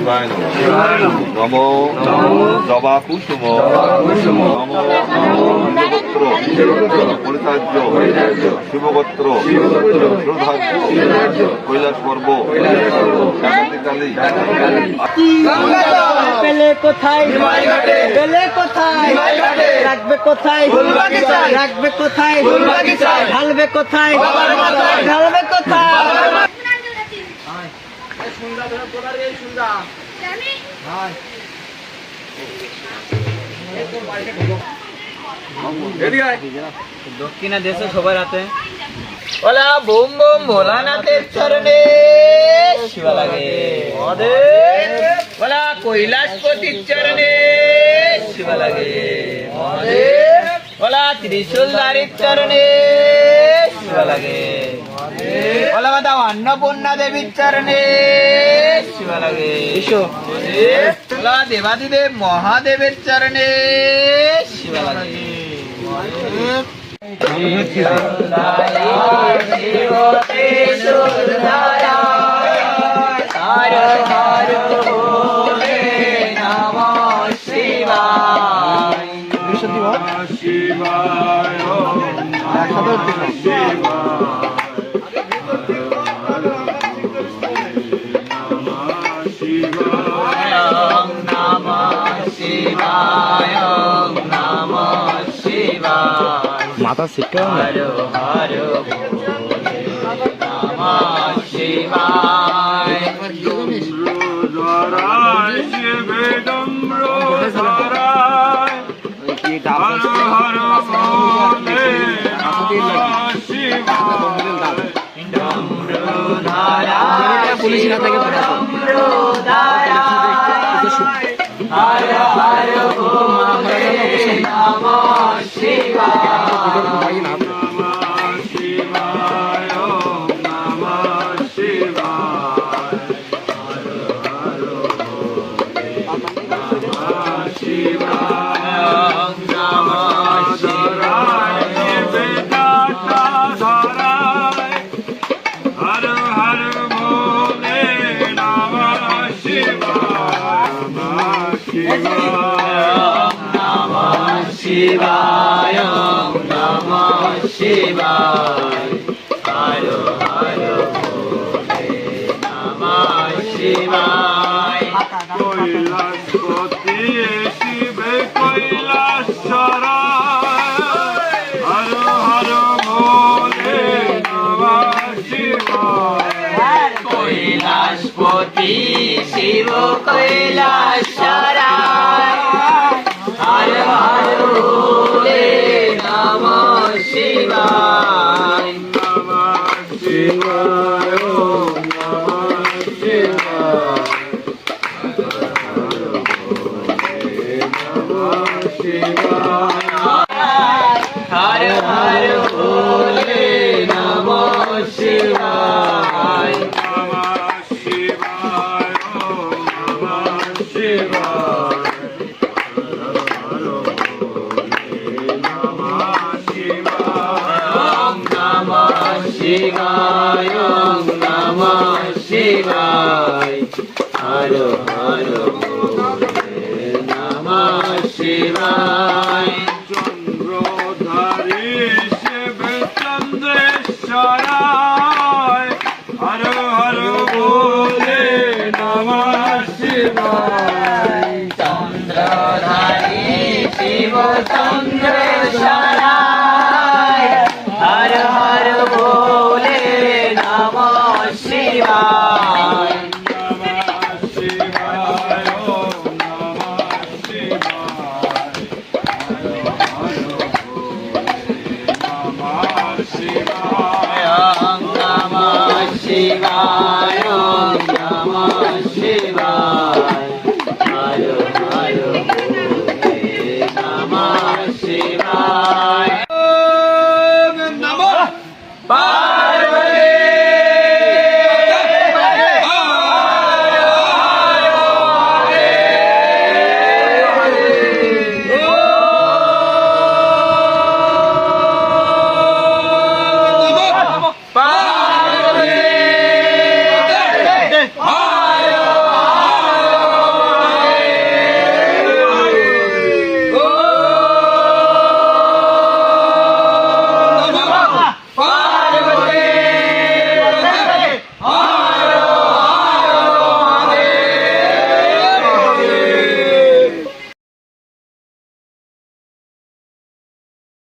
শিবায় নমো জবা কুসুম নমো শিবগোত্র পরিচার্য শিবগোত্র শ্রদ্ধার্য কৈলাস পর্ব কালী পেলে কোথায় পেলে কোথায় রাখবে কোথায় রাখবে কোথায় ঢালবে কোথায় ঢালবে কোথায় দক্ষিণা দেশে সবার হাতে ওলা বুম বুম ভোলানাথের চরণে শিবা লাগে ওলা কৈলাসপতির চরণে শিবা লাগে ওলা ত্রিশূলধারীর চরণে শিবা লাগে ওলা মাতা অন্নপূর্ণা দেবীর চরণে শিবা লাগে ওলা দেবাদিদেব মহাদেবের চরণে শিবা লাগে মাথা শিক্ষা পুলিশ না থেকে शिवाय नमः शिवाय हर हर भोले नमः शिवाय কৈলাসপতি শিব কৈলাসর হর হর ভোলে নমঃ শিবায় কৈলাসপতি শিব কৈলাসর हर हर भोले नमः शिवाय নমঃ শিবায় নমঃ শিবায় हर हर भोले नमः शिवाय নমঃ শিবায় নমঃ শিবায় शिवाय नमः शिवाय हर हर भोले नमः शिवाय